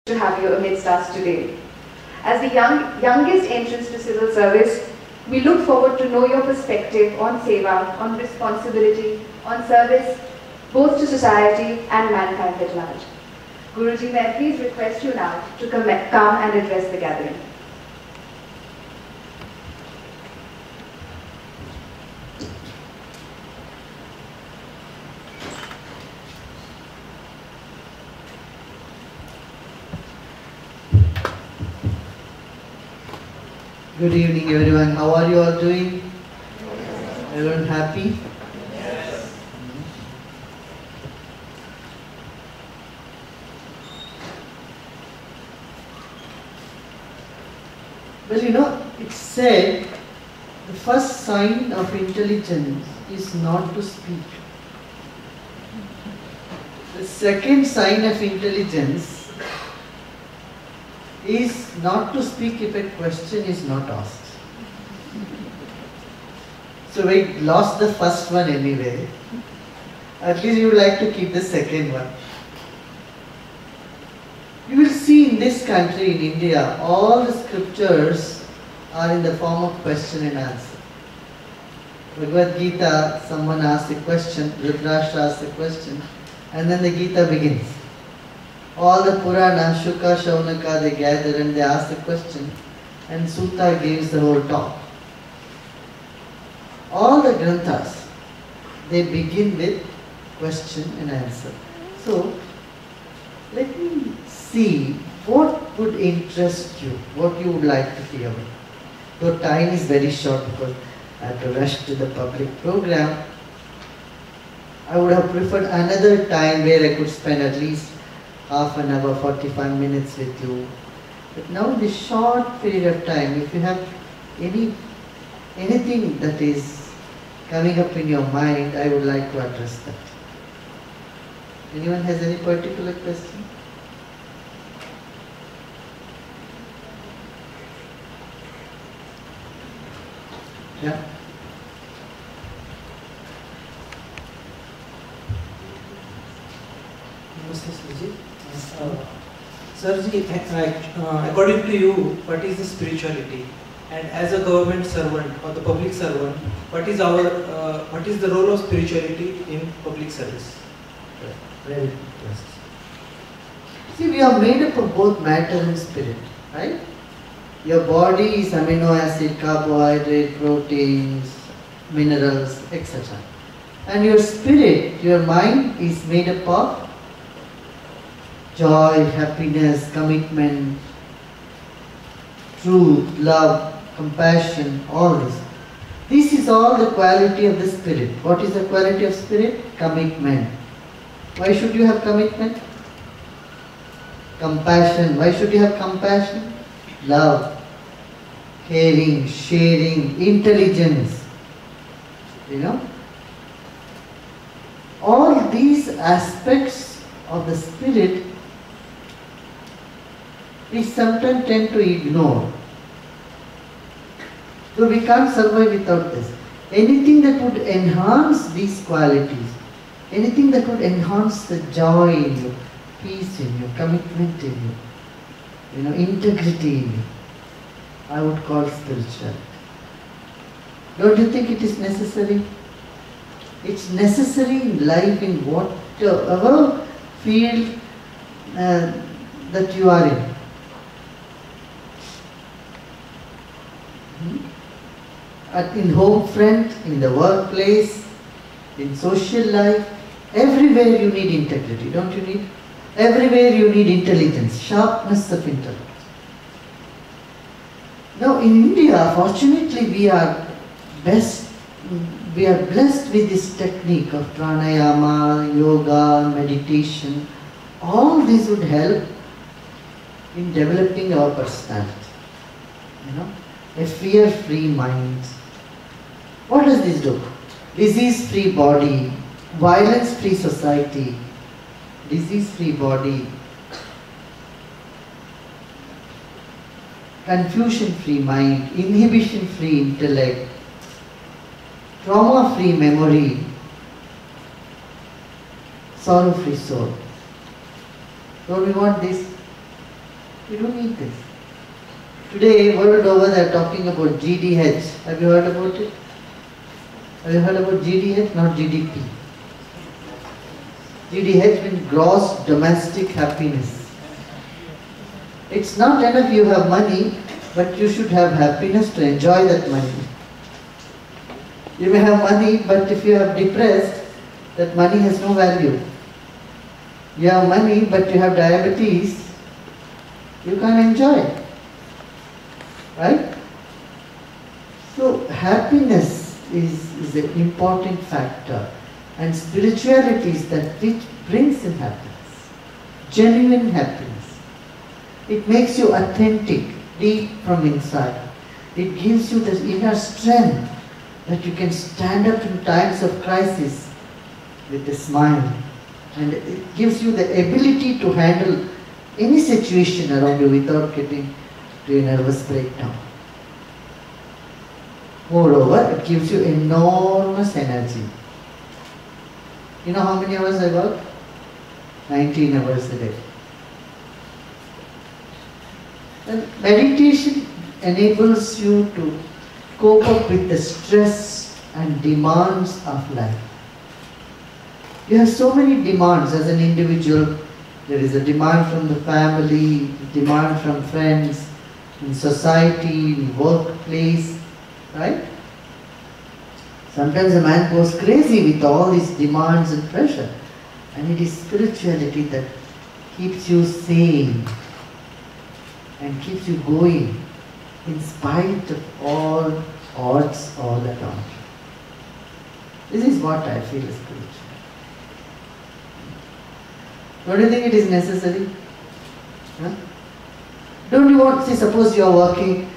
to have you amidst us today. As the youngest entrance to civil service, we look forward to know your perspective on seva, on responsibility, on service, both to society and mankind at large. Guruji, may I please request you now to come and address the gathering. Good evening everyone. How are you all doing? Everyone happy? Yes. Well, you know, it's said the first sign of intelligence is not to speak. The second sign of intelligence is not to speak if a question is not asked. So we lost the first one anyway. At least you would like to keep the second one. You will see in this country, in India, all the scriptures are in the form of question and answer. Bhagavad Gita, someone asks a question, Dhritarashtra asks a question, and then the Gita begins. All the Purana, Shuka, Shaunaka, they gather and they ask the question, and Sutta gives the whole talk. All the Granthas, they begin with question and answer. So, let me see what would interest you, what you would like to hear. Though time is very short because I have to rush to the public program, I would have preferred another time where I could spend at least half an hour, 45 minutes with you. But now in this short period of time, if you have anything that is coming up in your mind, I would like to address that. Anyone has any particular question? Yeah? Namaste, Sirji. Sirji, according to you, what is the spirituality? And as a government servant or the public servant, what is the role of spirituality in public service? Very good question. See, we are made up of both matter and spirit, right? Your body is amino acid, carbohydrate, proteins, minerals, etc. And your spirit, your mind is made up of joy, happiness, commitment, truth, love, compassion, all this. This is all the quality of the spirit. What is the quality of spirit? Commitment. Why should you have commitment? Compassion. Why should you have compassion? Love, caring, sharing, intelligence. You know? All these aspects of the spirit we sometimes tend to ignore. So we can't survive without this. Anything that would enhance these qualities, anything that would enhance the joy in you, peace in you, commitment in you, integrity in you, I would call spirituality. Don't you think it is necessary? It's necessary in life, in whatever field that you are in. In home front, in the workplace, in social life, everywhere you need integrity, don't you need? Everywhere you need intelligence, sharpness of intellect. Now in India, fortunately we are blessed with this technique of pranayama, yoga, meditation. All this would help in developing our personality. A fear-free mind. What does this do? Disease-free body, violence-free society, disease-free body, confusion-free mind, inhibition-free intellect, trauma-free memory, sorrow-free soul. Don't we want this? You don't need this. Today, world over, they are talking about GDH. Have you heard about it? Have you heard about GDH? Not GDP. GDH means gross domestic happiness. It's not enough you have money, but you should have happiness to enjoy that money. You may have money, but if you are depressed, that money has no value. You have money, but you have diabetes, you can't enjoy it. Right? So happiness is an important factor, and spirituality is that which brings in happiness, genuine happiness. It makes you authentic, deep from inside. It gives you the inner strength that you can stand up in times of crisis with a smile, and it gives you the ability to handle any situation around you without getting to a nervous breakdown. Moreover, it gives you enormous energy. You know how many hours I work? 19 hours a day. And meditation enables you to cope up with the stress and demands of life. You have so many demands as an individual. There is a demand from the family, demand from friends, in society, in workplace, right? Sometimes a man goes crazy with all these demands and pressure. And it is spirituality that keeps you sane and keeps you going in spite of all odds all around. This is what I feel is spiritual. Don't you think it is necessary? Huh? Don't you want, see, suppose you are working